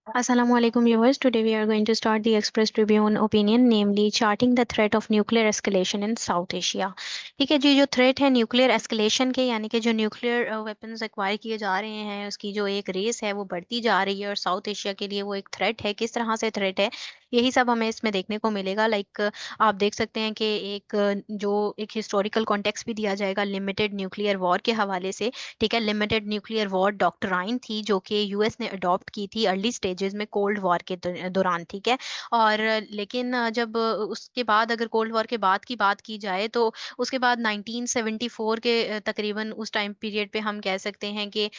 Assalamualaikum viewers. Today we are going to start the Express Tribune opinion, namely charting the threat of nuclear escalation in South Asia. ठीक है जी, जो threat है nuclear escalation के, यानी कि जो nuclear weapons acquire किए जा रहे हैं, उसकी जो एक रेस है वो बढ़ती जा रही है और साउथ एशिया के लिए वो एक थ्रेट है। किस तरह से थ्रेट है, यही सब हमें इसमें देखने को मिलेगा। आप देख सकते हैं कि जो एक हिस्टोरिकल कॉन्टेक्स्ट भी दिया जाएगा लिमिटेड न्यूक्लियर वॉर के हवाले से। ठीक है, लिमिटेड न्यूक्लियर वॉर डॉक्ट्राइन थी जो कि यूएस ने अडॉप्ट की थी अर्ली स्टेजेस में कोल्ड वॉर के दौरान। ठीक है, और लेकिन जब उसके बाद अगर कोल्ड वॉर के बाद की बात की जाए तो उसके बाद 1974 के तकरीबन उस टाइम पीरियड पे हम कह सकते हैं कि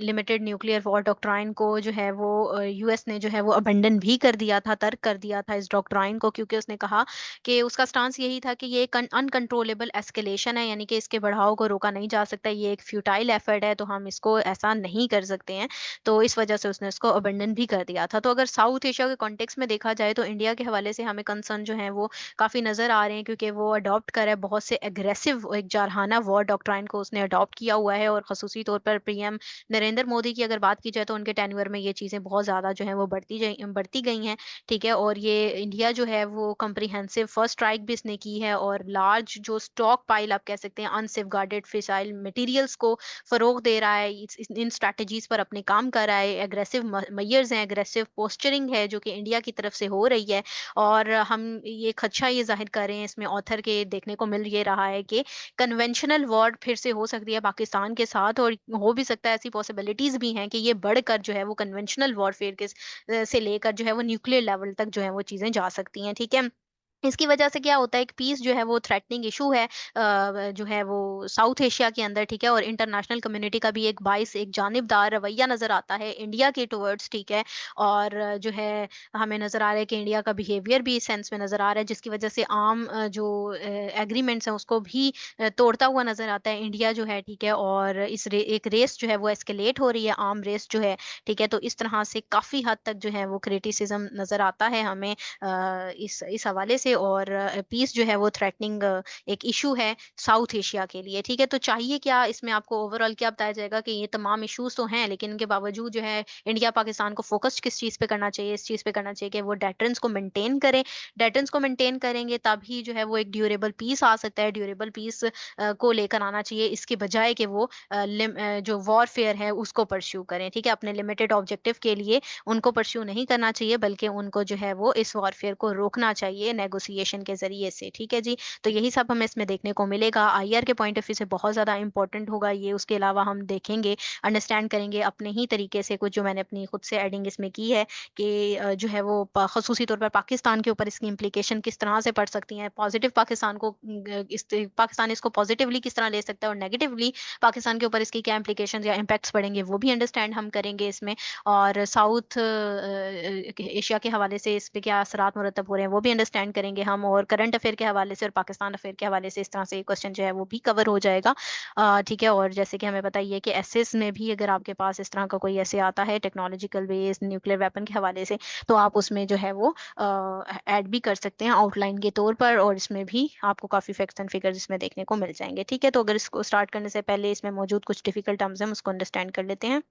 लिमिटेड न्यूक्लियर वॉर डॉक्ट्राइन को जो है वो यूएस ने जो है वो अबंडन भी कर दिया था, तर्क कर दिया था इस डॉक्ट्राइन को, क्योंकि उसने कहा कि उसका स्टांस यही था कि ये एक अनकंट्रोलेबल एस्केलेशन है, यानी कि इसके बढ़ाव को रोका नहीं जा सकता, ये एक फ्यूटाइल एफर्ट है, तो हम इसको ऐसा नहीं कर सकते हैं। तो इस वजह से उसने इसको अबंडन भी कर दिया था। तो अगर साउथ एशिया के कॉन्टेक्स्ट में देखा जाए तो इंडिया के हवाले से हमें कंसर्न जो है वो काफी नजर आ रहे हैं, क्योंकि वो अडॉप्ट कर है बहुत से एग्रेसिव एक जारहाना वॉर डॉक्ट्राइन को उसने अडॉप्ट किया हुआ है। और खसूसी तौर पर पीएम नरेंद्र मोदी की अगर बात की जाए तो उनके टेन्योर में ये चीजें बहुत ज्यादा जो है वो बढ़ती गई हैं। ठीक है, और ये इंडिया जो है वो कम्प्रिहेंसिव फर्स्ट स्ट्राइक भी इसने की है और लार्ज जो स्टॉक पाइल आप कह सकते हैं अनसेफगार्डेड फिसाइल मटेरियल्स को फरोग दे रहा है, इन स्ट्रैटेजीज पर अपने काम कर रहा है। एग्रेसिव मयर्स हैं, एग्रेसिव पोस्चरिंग है जो कि इंडिया की तरफ से हो रही है। और हम ये खदशा ये जाहिर कर रहे हैं इसमें ऑथर के, देखने को मिल ये रहा है कि कन्वेंशनल वॉर फिर से हो सकती है पाकिस्तान के साथ, और हो भी सकता है, ऐसी पॉसिबिलिटीज भी हैं कि ये बढ़कर जो है वो कन्वेंशनल वॉरफेयर के से लेकर जो है वो न्यूक्लियर लेवल तक जो है वो चीजें जा सकती हैं। ठीक है, इसकी वजह से क्या होता है, एक पीस जो है वो थ्रेटनिंग इशू है जो है वो साउथ एशिया के अंदर। ठीक है, और इंटरनेशनल कम्युनिटी का भी एक बाइस एक जानिबदार रवैया नजर आता है इंडिया के टुवर्ड्स। ठीक है, और जो है हमें नजर आ रहा है कि इंडिया का बिहेवियर भी इस सेंस में नजर आ रहा है, जिसकी वजह से आम जो एग्रीमेंट्स हैं उसको भी तोड़ता हुआ नजर आता है इंडिया जो है। ठीक है, और एक रेस जो है वो एस्केलेट हो रही है, आर्म रेस जो है। ठीक है, तो इस तरह से काफी हद तक जो है वो क्रिटिसिज्म नजर आता है हमें इस हवाले से। और पीस जो है वो थ्रेटनिंग एक इशू है साउथ एशिया के लिए। ठीक है, तो चाहिए क्या इसमें, आपको ओवरऑल क्या बताया जाएगा कि ये तमाम इश्यूज तो हैं, लेकिन इनके बावजूद जो है इंडिया पाकिस्तान को फोकस किस चीज पे करना चाहिए, इस चीज पे करना चाहिए कि वो डेटरेंस को मेंटेन करें। डेटरेंस को मेंटेन करेंगे तभी जो है वो एक ड्यूरेबल पीस आ सकता है। ड्यूरेबल पीस को लेकर आना चाहिए, इसके बजाय कि वो जो वॉरफेयर है उसको परस्यू करें। ठीक है, अपने लिमिटेड ऑब्जेक्टिव के लिए उनको परस्यू नहीं करना चाहिए, बल्कि उनको जो है वो इस वॉरफेयर को रोकना चाहिए नेगोशिएशन के जरिए से। ठीक है जी, तो यही सब हमें इसमें देखने को मिलेगा। आईआर के पॉइंट ऑफ व्यू से बहुत ज्यादा इंपॉर्टेंट होगा ये। उसके अलावा हम देखेंगे, अंडरस्टैंड करेंगे अपने ही तरीके से कुछ जो मैंने अपनी खुद से एडिंग इसमें की है कि जो है वो खसूसी तौर पर पाकिस्तान के ऊपर इसकी इम्प्लीकेशन किस तरह से पड़ सकती हैं। पॉजिटिव पाकिस्तान को पाकिस्तान इसको पॉजिटिवली किस तरह ले सकता है, और नेगेटिवली पाकिस्तान के ऊपर इसकी क्या इम्प्लीकेशन या इम्पैक्ट्स पड़ेंगे, वो भी अंडरस्टैंड हम करेंगे इसमें। और साउथ एशिया के हवाले से इस पे क्या असरात मुरतब हो रहे हैं वो भी अंडरस्टैंड करेंगे हम। और करंट अफेयर के हवाले से और पाकिस्तान अफेयर के हवाले से इस तरह से क्वेश्चन जो है वो भी कवर हो जाएगा। ठीक है, और जैसे कि हमें पता ही है कि एसेस में भी अगर आपके पास इस तरह का कोई ऐसे आता है टेक्नोलॉजिकल बेस्ड न्यूक्लियर वेपन के हवाले से, तो आप उसमें जो है वो ऐड भी कर सकते हैं आउटलाइन के तौर पर, और इसमें भी आपको काफी फैक्ट्स एंड फिगर्स इसमें देखने को मिल जाएंगे। ठीक है, तो अगर इसको स्टार्ट करने से पहले इसमें मौजूद कुछ डिफिकल्ट टर्म्स हैं उसको अंडरस्टैंड कर लेते हैं।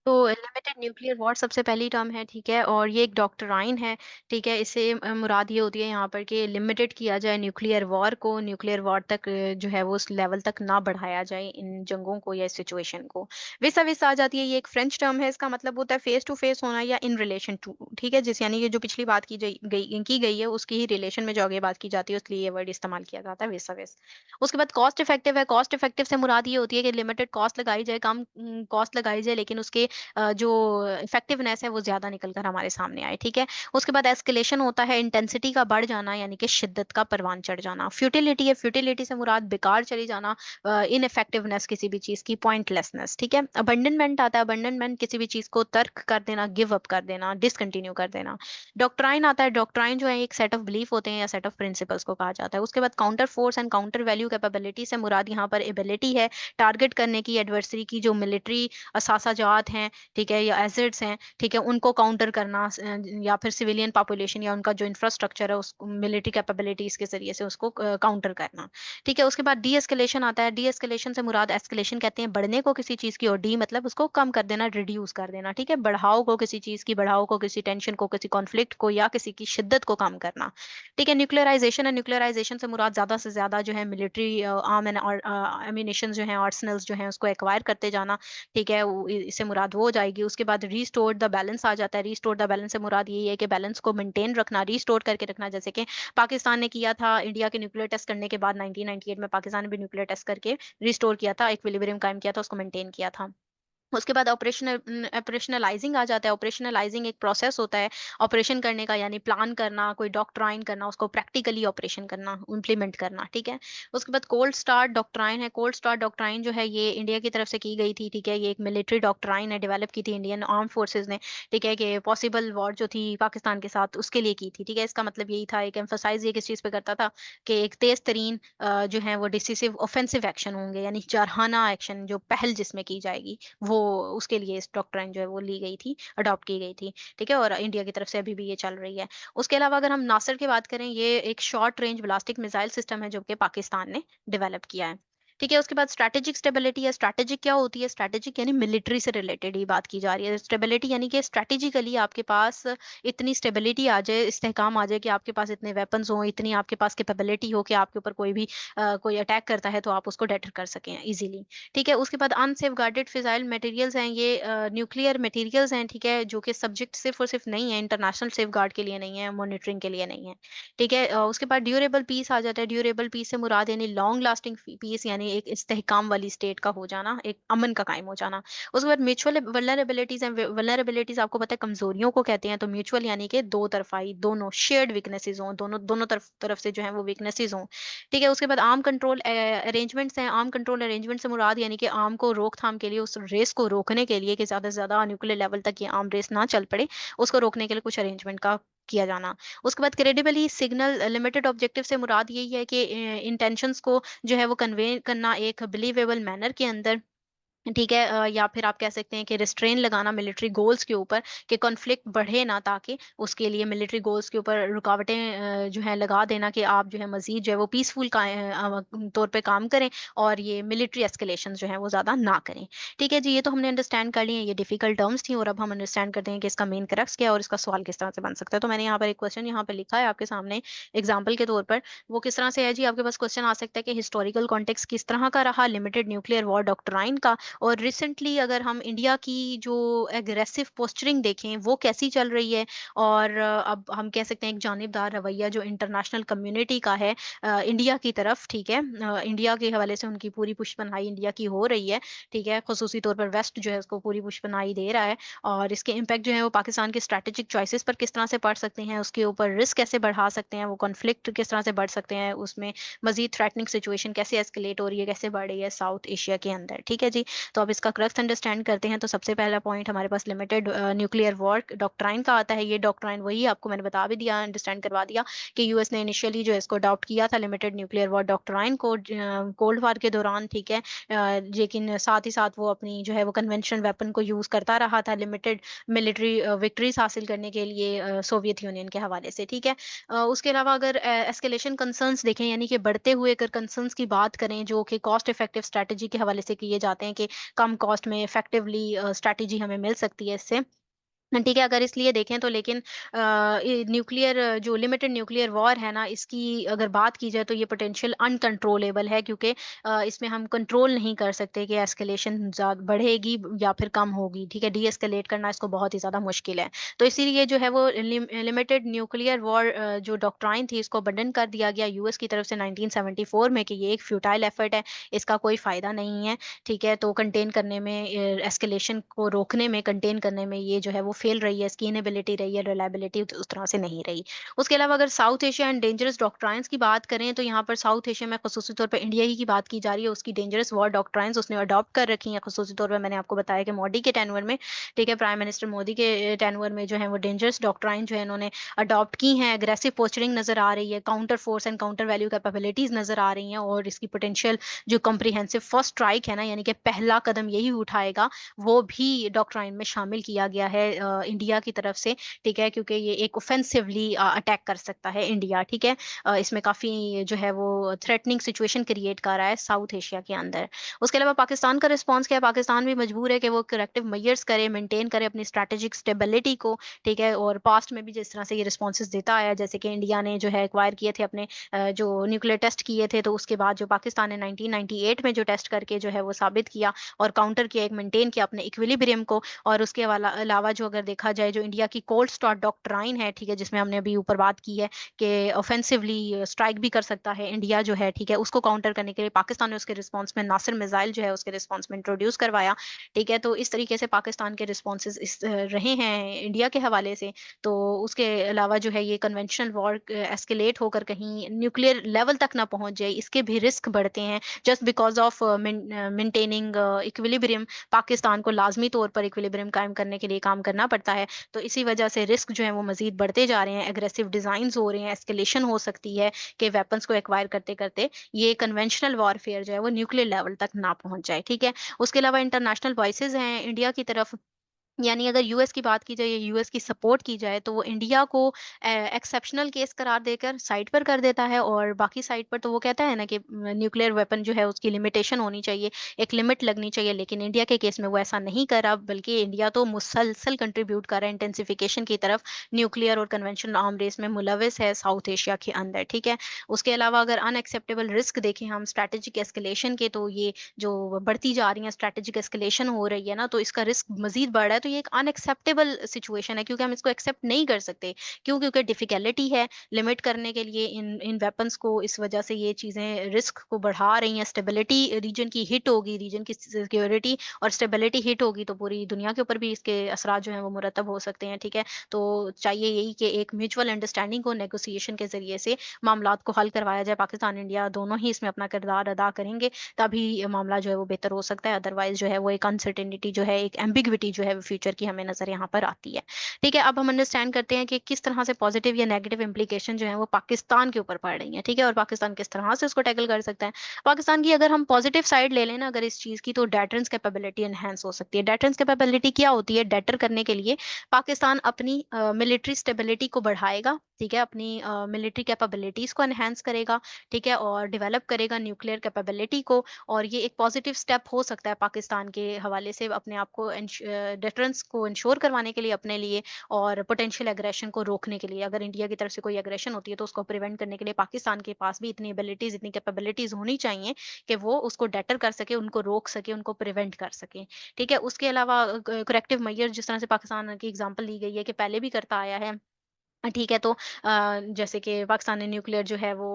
तो लिमिटेड न्यूक्लियर वॉर सबसे पहली टर्म है। ठीक है, और ये एक डॉक्ट्राइन है। ठीक है, इससे मुराद ये होती है यहाँ पर कि लिमिटेड किया जाए न्यूक्लियर वॉर को, न्यूक्लियर वॉर तक जो है वो उस लेवल तक ना बढ़ाया जाए इन जंगों को या इस सिचुएशन को। विसा विसा आ जाती है, ये एक फ्रेंच टर्म है, इसका मतलब होता है फेस टू फेस होना या इन रिलेशन टू। ठीक है, जिस यानी ये जो पिछली बात की गई है उसकी ही रिलेशन में जो आगे बात की जाती है, इसलिए ये वर्ड इस्तेमाल किया जाता है विसा विस। उसके बाद कॉस्ट इफेक्टिव है। कॉस्ट इफेक्टिव से मुराद ये होती है कि लिमिटेड कॉस्ट लगाई जाए, कम कॉस्ट लगाई जाए, लेकिन उसके जो इफेक्टिवनेस है वो ज्यादा निकल कर हमारे सामने आए। ठीक है, उसके बाद एस्केलेशन होता है, इंटेंसिटी का बढ़ जाना, यानी कि शिद्दत का परवान चढ़ जाना। फ्यूटिलिटी है, फ्यूटिलिटी से मुराद बेकार चली जाना, इनइफेक्टिवनेस किसी भी चीज की, पॉइंटलेसनेस। ठीक है, अबंडनमेंट आता है, अबंडनमेंट किसी भी चीज को तर्क कर देना, गिव अप कर देना, डिसकंटिन्यू कर देना। डॉक्ट्राइन आता है, डॉक्ट्राइन जो है एक सेट ऑफ बिलीफ होते हैं या सेट ऑफ प्रिंसिपल्स को कहा जाता है। उसके बाद counter force and counter value capability से मुराद यहाँ पर एबिलिटी है टारगेट करने की एडवर्सरी की, जो मिलिट्री असासाजात हैं हैं, ठीक है, या एसिड्स हैं, ठीक है, उनको काउंटर करना, या फिर सिविलियन पॉपुलेशन या उनका जो इंफ्रास्ट्रक्चर है उस मिलिट्री कैपेबिलिटीज के जरिए से उसको काउंटर करना। ठीक है, उसके बाद डी एस्केलेशन आता है। डी एस्केलेशन से मुराद, एस्केलेशन कहते हैं बढ़ने को किसी चीज की, और डी मतलब उसको कम कर देना, रिड्यूस कर देना। ठीक है, बढ़ाव को किसी चीज की, बढ़ाव को किसी टेंशन को, किसी कॉन्फ्लिक्ट को या किसी की शिद्दत को कम करना। ठीक है, न्यूक्लियराइजेशन है। न्यूक्लियराइजेशन से मुराद ज्यादा से ज्यादा जो है मिलिट्री आर्म एंड एम्यूनिशन जो है, आर्सनल्स जो है, उसको एक्वायर करते जाना। ठीक है, इससे मुराद वो हो जाएगी। उसके बाद रीस्टोर द बैलेंस आ जाता है। रीस्टोर द बैलेंस से मुराद यही है कि बैलेंस को मेंटेन रखना, रीस्टोर करके रखना, जैसे कि पाकिस्तान ने किया था इंडिया के न्यूक्लियर टेस्ट करने के बाद 1998 में। पाकिस्तान ने भी न्यूक्लियर टेस्ट करके रिस्टोर किया था, इक्विलिब्रियम कायम किया था, उसको मेंटेन किया था। उसके बाद ऑपरेशनलाइजिंग आ जाता है। ऑपरेशनलाइजिंग एक प्रोसेस होता है ऑपरेशन करने का, यानी प्लान करना, कोई डॉक्ट्राइन करना, उसको प्रैक्टिकली ऑपरेशन करना, इम्प्लीमेंट करना। ठीक है, उसके बाद कोल्ड स्टार्ट डॉक्ट्राइन है। कोल्ड स्टार्ट डॉक्ट्राइन जो है ये इंडिया की तरफ से की गई थी। ठीक है, ये एक मिलिट्री डॉक्ट्राइन है, डेवलप की थी इंडियन आर्म फोर्सेज ने। ठीक है, कि पॉसिबल वॉर जो थी पाकिस्तान के साथ उसके लिए की थी। ठीक है, इसका मतलब यही था, एक एम्फोसाइज ये किस चीज पे करता था कि एक तेज तरीन जो है वो डिसिसिव ऑफेंसिव एक्शन होंगे, यानी जारहाना एक्शन, जो पहल जिसमें की जाएगी, वो उसके लिए इस डॉक्ट्राइन जो है वो ली गई थी, अडॉप्ट की गई थी। ठीक है, और इंडिया की तरफ से अभी भी ये चल रही है। उसके अलावा अगर हम नासर की बात करें, ये एक शॉर्ट रेंज ब्लास्टिक मिसाइल सिस्टम है जो कि पाकिस्तान ने डेवलप किया है। ठीक है, उसके बाद स्ट्रैटेजिक स्टेबिलिटी है। स्ट्रैटेजिक क्या होती है? स्ट्रैटेजिक यानी मिलिट्री से रिलेटेड ही बात की जा रही है। स्टेबिलिटी यानी कि स्ट्रैटेजिकली आपके पास इतनी स्टेबिलिटी आ जाए, इस्तेहकाम आ जाए कि आपके पास इतने वेपन्स हो, इतनी आपके पास कैपेबिलिटी हो कि आपके ऊपर कोई भी कोई अटैक करता है तो आप उसको डेटर कर सकें इजीली। ठीक है, उसके बाद अनसेफ गार्डेड फिजाइल मटेरियल्स हैं, ये न्यूक्लियर मटेरियल्स हैं। ठीक है, जो कि सब्जेक्ट सिर्फ और सिर्फ नहीं है, इंटरनेशनल सेफ गार्ड के लिए नहीं है, मॉनिटरिंग के लिए नहीं है। ठीक है, उसके बाद ड्यूरेबल पीस आ जाता है। ड्यूरेबल पीस से मुराद यानी लॉन्ग लास्टिंग पीस, यानी एक इस्तेहकाम वाली स्टेट का हो जाना, एक अमन का कायम हो जाना। उसके बाद म्यूचुअल वल्नरेबिलिटीज हैं। वल्नरेबिलिटीज आपको पता है कमजोरियों को कहते हैं, तो म्यूचुअल यानी कि दो तरफाई, दोनों शेयर्ड वीकनेसेस हों, दोनों दोनों तरफ से जो है वो वीकनेसेस हों। ठीक है, उसके बाद आर्म कंट्रोल अरेंजमेंट्स हैं। आर्म कंट्रोल अरेंजमेंट से मुराद यानी कि आर्म को रोकथाम के लिए, उस रेस को रोकने के लिए कि ज्यादा से ज्यादा न्यूक्लियर लेवल तक ये आर्म रेस ना चल पड़े, उसको रोकने के लिए कुछ अरेंजमेंट का किया जाना। उसके बाद क्रेडिबली सिग्नल लिमिटेड ऑब्जेक्टिव से मुराद यही है कि इंटेंशंस को जो है वो कन्वे करना एक बिलीवेबल मैनर के अंदर। ठीक है, या फिर आप कह सकते हैं कि रिस्ट्रेन लगाना मिलिट्री गोल्स के ऊपर, कि कॉन्फ्लिक्ट बढ़े ना, ताकि उसके लिए मिलिट्री गोल्स के ऊपर रुकावटें जो है लगा देना, कि आप जो है मजीद जो है वो पीसफुल तौर पे काम करें, और ये मिलिट्री एस्केलेशन जो है वो ज़्यादा ना करें। ठीक है जी, ये तो हमने अंडरस्टैंड कर लिए, ये डिफिकल्ट टर्म्स थी, और अब हम अंडरस्टैंड करते हैं कि इसका मेन क्रक्स क्या है और इसका सवाल किस तरह से बन सकता है। तो मैंने यहाँ पर एक क्वेश्चन यहाँ पर लिखा है आपके सामने एग्जाम्पल के तौर पर। वो किस तरह से है जी? आपके पास क्वेश्चन आ सकता है कि हिस्टोरिकल कॉन्टेक्स्ट किस तरह का रहा लिमिटेड न्यूक्लियर वॉर डॉक्ट्राइन का, और रिसेंटली अगर हम इंडिया की जो एग्रेसिव पोस्चरिंग देखें वो कैसी चल रही है, और अब हम कह सकते हैं एक जानिबदार रवैया जो इंटरनेशनल कम्युनिटी का है इंडिया की तरफ। ठीक है, इंडिया के हवाले से उनकी पूरी पुष्पनाई इंडिया की हो रही है। ठीक है, खुसूसी तौर पर वेस्ट जो है उसको पूरी पुष्पनाई दे रहा है, और इसके इम्पैक्ट जो है वो पाकिस्तान के स्ट्रैटेजिक चॉइसेस पर किस तरह से पड़ सकते हैं, उसके ऊपर रिस्क कैसे बढ़ा सकते हैं, वो कॉन्फ्लिक्ट किस तरह से बढ़ सकते हैं, उसमें मजीद थ्रेटनिंग सिचुएशन कैसे एस्केलेट हो रही है, कैसे बढ़ रही है साउथ एशिया के अंदर। ठीक है जी, तो अब इसका क्रक्स अंडरस्टैंड करते हैं। तो सबसे पहला पॉइंट हमारे पास लिमिटेड न्यूक्लियर वॉर डॉक्ट्राइन का आता है। ये डॉक्ट्राइन वही आपको मैंने बता भी दिया, अंडरस्टैंड करवा दिया कि यूएस ने इनिशियली जो है इसको अडॉप्ट किया था लिमिटेड न्यूक्लियर वॉर डॉक्ट्राइन को कोल्ड वॉर के दौरान। ठीक है, लेकिन साथ ही साथ वो अपनी जो है वो कन्वेंशनल वेपन को यूज करता रहा था लिमिटेड मिलिट्री विक्ट्रीज हासिल करने के लिए सोवियत यूनियन के हवाले से। ठीक है, उसके अलावा अगर एस्केलेशन कंसर्न्स देखें, यानी कि बढ़ते हुए अगर कंसर्न्स की बात करें जो कि कॉस्ट इफेक्टिव स्ट्रेटजी के हवाले से किए जाते हैं, कि कम कॉस्ट में इफेक्टिवली स्ट्रैटेजी हमें मिल सकती है इससे। ठीक है, अगर इसलिए देखें तो, लेकिन न्यूक्लियर जो लिमिटेड न्यूक्लियर वॉर है ना, इसकी अगर बात की जाए तो ये पोटेंशियल अनकंट्रोलेबल है, क्योंकि इसमें हम कंट्रोल नहीं कर सकते कि एस्केलेशन बढ़ेगी या फिर कम होगी। ठीक है, डी एस्केलेट करना इसको बहुत ही ज़्यादा मुश्किल है। तो इसीलिए जो है वो लिमिटेड न्यूक्लियर वॉर जो डॉक्ट्राइन थी इसको अबंडन कर दिया गया यूएस की तरफ से 1974 में, कि ये एक फ्यूटाइल एफर्ट है, इसका कोई फ़ायदा नहीं है। ठीक है, तो कंटेन करने में, एस्केलेशन को रोकने में, कंटेन करने में ये जो है वो फेल रही है, इसकी इनेबिलिटी रही है, रिलायबिलिटी उस तरह से नहीं रही। उसके अलावा अगर south Asia and dangerous doctrines की बात करें तो यहाँ पर साउथ एशिया में ख़ुसूसी तौर पे इंडिया ही की बात की जा रही है, उसकी डेंजरस वॉर डॉक्ट्राइन्स उसने अडॉप्ट कर रखी हैं। ख़ुसूसी तौर पे मैंने आपको बताया कि मोदी के टेन्योर में, ठीक है, प्राइम मिनिस्टर मोदी के टेन्योर में जो है वो डेंजरस डॉक्ट्राइन जो है इन्होंने अडॉप्ट की हैं। एग्रेसिव पोस्चरिंग नज़र आ रही है, counter force and counter value capabilities नज़र आ रही हैं, और इसकी पोटेंशियल जो कॉम्प्रिहेंसिव फर्स्ट स्ट्राइक है ना, यानी कि पहला कदम यही उठाएगा, वो भी डॉक्ट्राइन में शामिल किया गया है इंडिया की तरफ से, ठीक है, क्योंकि ये एक ऑफेंसिवली अटैक कर सकता है इंडिया, ठीक है। इसमें काफ़ी जो है वो थ्रेटनिंग सिचुएशन क्रिएट कर रहा है साउथ एशिया के अंदर। उसके अलावा पाकिस्तान का रिस्पॉन्स क्या है? पाकिस्तान भी मजबूर है कि वो करेक्टिव मेजर्स करे, मेंटेन करे अपनी स्ट्रैटेजिक स्टेबिलिटी को, ठीक है। और पास्ट में भी जिस तरह से ये रिस्पॉन्सेज देता आया है, जैसे कि इंडिया ने जो है एक्वायर किए थे अपने जो न्यूक्लियर टेस्ट किए थे, तो उसके बाद जो पाकिस्तान ने 1998 में जो टेस्ट करके जो है वो साबित किया और काउंटर किया, एक मेंटेन किया अपने इक्विलिब्रियम को। और उसके अलावा जो अगर देखा जाए, जो इंडिया की कोल्ड स्टार्ट डॉक्ट्राइन है, ठीक है, जिसमें हमने अभी ऊपर बात की है कि ऑफेंसिवली स्ट्राइक भी कर सकता है इंडिया जो है, ठीक है, उसको काउंटर करने के लिए पाकिस्तान ने उसके रिस्पॉन्स में नासिर मिसाइल जो है उसके रिस्पॉन्स में इंट्रोड्यूस करवाया, ठीक है। तो इस तरीके से पाकिस्तान के रिस्पॉन्सेज रहे हैं इंडिया के हवाले से। तो उसके अलावा जो है ये कन्वेंशनल वॉर एस्केलेट होकर कहीं न्यूक्लियर लेवल तक ना पहुंच जाए, इसके भी रिस्क बढ़ते हैं, just because of maintaining equilibrium. Pakistan को लाजमी तौर पर इक्विलिब्रियम कायम करने के लिए काम करना पड़ता है। तो इसी वजह से रिस्क जो है वो मजीद बढ़ते जा रहे हैं, एग्रेसिव डिजाइन हो रहे हैं, एस्केलेशन हो सकती है कि वेपन्स को एक्वायर करते करते ये कन्वेंशनल वॉरफेयर जो है वो न्यूक्लियर लेवल तक ना पहुंच जाए, ठीक है। उसके अलावा इंटरनेशनल वॉइसेस हैं इंडिया की तरफ, यानी अगर यूएस की बात की जाए या यूएस की सपोर्ट की जाए, तो वो इंडिया को एक्सेप्शनल केस करार देकर साइड पर कर देता है, और बाकी साइड पर तो वो कहता है ना कि न्यूक्लियर वेपन जो है उसकी लिमिटेशन होनी चाहिए, एक लिमिट लगनी चाहिए। लेकिन इंडिया के केस में वो ऐसा नहीं करा, बल्कि इंडिया तो मुसलसल कंट्रीब्यूट कर रहा है इंटेंसिफिकेशन की तरफ, न्यूक्लियर और कन्वेंशनल आर्म रेस में मुलविस है साउथ एशिया के अंदर, ठीक है। उसके अलावा अगर अनएक्सेप्टेबल रिस्क देखें हम स्ट्रैटेजिक एस्केलेशन के, तो ये जो बढ़ती जा रही है स्ट्रैटेजिक एस्केलेशन हो रही है ना, तो इसका रिस्क मजीद बढ़ रहा है। तो ये एक अनएक्सेप्टेबल सिचुएशन है, क्योंकि हम इसको एक्सेप्ट नहीं कर सकते। क्यों? क्योंकि डिफिकल्टी है लिमिट करने के लिए इन इन वेपन्स को, इस वजह से ये चीजें रिस्क को बढ़ा रही हैं। स्टेबिलिटी रीजन की हिट होगी, रीजन की सिक्योरिटी और स्टेबिलिटी हिट होगी, तो पूरी दुनिया के ऊपर भी इसके असरात जो है वो मुरतब हो सकते हैं, ठीक है। तो चाहिए यही कि एक म्यूचुअल अंडरस्टैंडिंग को नेगोशिएशन के जरिए से मामलात को हल करवाया जाए। पाकिस्तान इंडिया दोनों ही इसमें अपना किरदार अदा करेंगे, तभी मामला जो है वो बेहतर हो सकता है। अदरवाइज जो है वो एक अनसर्टेनिटी जो है, एक एम्बिग्विटी जो है वो फ्यूचर की हमें नजर यहाँ पर आती है, ठीक है। अब हम अंडरस्टैंड करते हैं कि किस तरह से पॉजिटिव या नेगेटिव इंप्लीकेशन जो है वो पाकिस्तान के ऊपर पड़ रही है, ठीक है, और पाकिस्तान किस तरह से उसको टैकल कर सकता है। पाकिस्तान की अगर हम पॉजिटिव साइड ले लें ना अगर इस चीज की, तो डेटरेंस कैपेबिलिटी एनहेंस हो सकती है। डेटरेंस कैपेबिलिटी क्या होती है? डेटर करने के लिए पाकिस्तान अपनी मिलिट्री स्टेबिलिटी को बढ़ाएगा, ठीक है, अपनी मिलिट्री कैपेबिलिटीज को एनहेंस करेगा, ठीक है, और डेवलप करेगा न्यूक्लियर कैपेबिलिटी को। और ये एक पॉजिटिव स्टेप हो सकता है पाकिस्तान के हवाले से, अपने आप को डिफरेंस को इंश्योर करवाने के लिए अपने लिए, और पोटेंशियल एग्रेशन को रोकने के लिए। अगर इंडिया की तरफ से कोई एग्रेशन होती है तो उसको प्रिवेंट करने के लिए पाकिस्तान के पास भी इतनी एबिलिटीज, इतनी कैपेबिलिटीज होनी चाहिए कि वो उसको डेटर कर सके, उनको रोक सके, उनको प्रिवेंट कर सके, ठीक है। उसके अलावा करेक्टिव मेजर जिस तरह से पाकिस्तान की एग्जांपल ली गई है कि पहले भी करता आया है, ठीक है। तो जैसे कि पाकिस्तान ने न्यूक्लियर जो है वो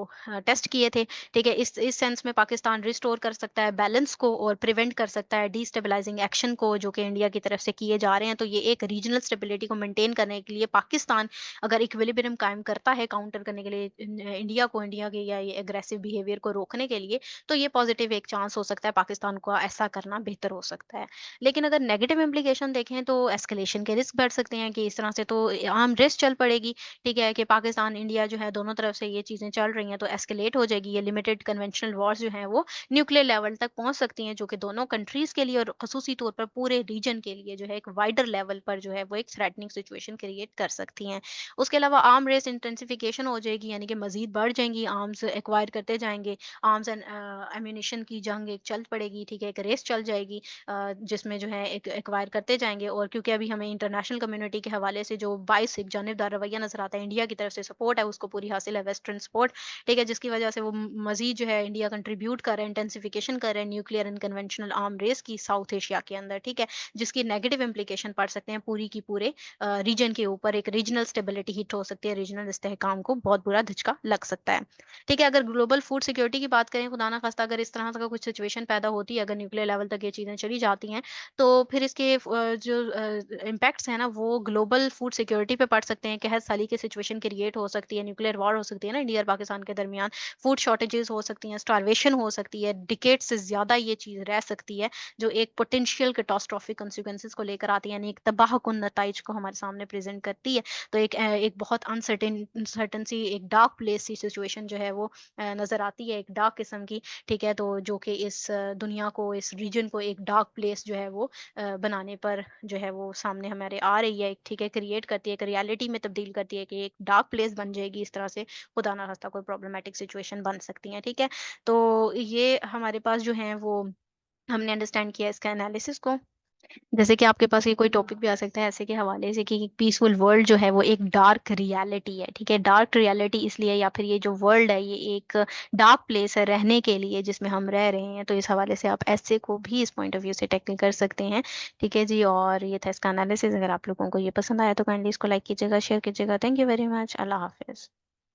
टेस्ट किए थे, ठीक है। इस सेंस में पाकिस्तान रिस्टोर कर सकता है बैलेंस को और प्रिवेंट कर सकता है डिस्टेबलाइजिंग एक्शन को, जो कि इंडिया की तरफ से किए जा रहे हैं। तो ये एक रीजनल स्टेबिलिटी को मेंटेन करने के लिए पाकिस्तान अगर इक्विलिब्रियम कायम करता है काउंटर करने के लिए इंडिया को, इंडिया के या ये एग्रेसिव बिहेवियर को रोकने के लिए, तो ये पॉजिटिव एक चांस हो सकता है पाकिस्तान को ऐसा करना बेहतर हो सकता है। लेकिन अगर नेगेटिव इम्प्लीकेशन देखें तो एस्केलेशन के रिस्क बढ़ सकते हैं, कि इस तरह से तो आम रेस चल पड़ेगी, ठीक है, कि पाकिस्तान इंडिया जो है दोनों तरफ से ये चीजें चल रही हैं, तो एस्केलेट हो जाएगी। ये लिमिटेड कन्वेंशनल वॉर्स जो हैं वो न्यूक्लियर लेवल तक पहुंच सकती हैं, जो कि दोनों कंट्रीज के लिए और खसूसी तौर पर पूरे रीजन के लिए जो है एक वाइडर लेवल पर जो है वो एक थ्रेटनिंग सिचुएशन क्रिएट कर सकती हैं। उसके अलावा आर्म रेस इंटेंसिफिकेशन हो जाएगी, यानी कि मजीद बढ़ जाएंगी, आर्म्स एक्वायर करते जाएंगे, आर्म्स एंड एम्यूनिशन की जंग एक चल पड़ेगी, ठीक है, एक रेस चल जाएगी, जिसमें जो है एक एक्वायर करते जाएंगे। और क्योंकि अभी हमें इंटरनेशनल कम्युनिटी के हवाले से जो 22 एक जानिबदार रवैया नजर आता है, इंडिया की तरफ से सपोर्ट है उसको पूरी हासिल है, वेस्टर्न सपोर्ट, ठीक है, जिसकी वजह से वो मजीद जो है इंडिया कंट्रीब्यूट कर रहे हैं, इंटेंसिफिकेशन कर रहे हैं nuclear and conventional arm race की साउथ एशिया के अंदर, ठीक है, जिसकी नेगेटिव इंप्लीकेशन पड़ सकते हैं पूरी की पूरे रीजन के ऊपर, एक रीजनल स्टेबिलिटी हिट हो सकती है, रीजनल इस्तेहकाम को बहुत बुरा धचका लग सकता है, ठीक है। अगर ग्लोबल फूड सिक्योरिटी की बात करें, खुदा ना खास्ता अगर इस तरह का कुछ सिचुएशन पैदा होती है, अगर न्यूक्लियर लेवल तक ये चीज़ें चली जाती हैं, तो फिर इसके जो इम्पैक्ट्स हैं ना, वो ग्लोबल फूड सिक्योरिटी पे पड़ सकते हैं, कहत साली की सिचुएशन क्रिएट हो सकती है, न्यूक्लियर वॉर हो सकती है ना इंडिया और पाकिस्तान के दरमियान, फूड शॉर्टेजेस हो सकती हैं, स्टारवेशन हो सकती है, डिकेट से ज़्यादा ये चीज़ रह सकती है, जो एक पोटेंशियल कैटास्ट्रॉफिक कंसिक्वेंसेस को लेकर आती है, यानी एक तबाहकुन नताइज को हमारे सामने प्रेजेंट करती है। तो एक बहुत अनसर्टन सी, एक डार्क प्लेस सी सिचुएशन जो है वो नज़र आती है, एक डार्क किस्म की, ठीक है, तो जो कि इस दुनिया को, इस रीजन को एक डार्क प्लेस जो है वो बनाने पर जो है वो सामने हमारे आ रही है, ठीक है, क्रिएट करती है, एक रियलिटी में तब्दील करती है कि एक डार्क प्लेस बन जाएगी, इस तरह से खुदा ना खास्ता कोई प्रॉब्लमेटिक सिचुएशन बन सकती है, ठीक है। तो ये हमारे पास जो है वो हमने अंडरस्टैंड किया इसका एनालिसिस को। जैसे कि आपके पास ये कोई टॉपिक भी आ सकता है ऐसे के हवाले से कि पीसफुल वर्ल्ड जो है वो एक डार्क रियलिटी है, ठीक है, डार्क रियलिटी इसलिए, या फिर ये जो वर्ल्ड है ये एक डार्क प्लेस है रहने के लिए जिसमें हम रह रहे हैं, तो इस हवाले से आप ऐसे को भी इस पॉइंट ऑफ व्यू से टैकल कर सकते हैं, ठीक है जी। और ये था इसका एनालिसिस। अगर आप लोगों को ये पसंद आया तो काइंडली इसको लाइक कीजिएगा, शेयर कीजिएगा। Thank you very much. Allah Hafiz.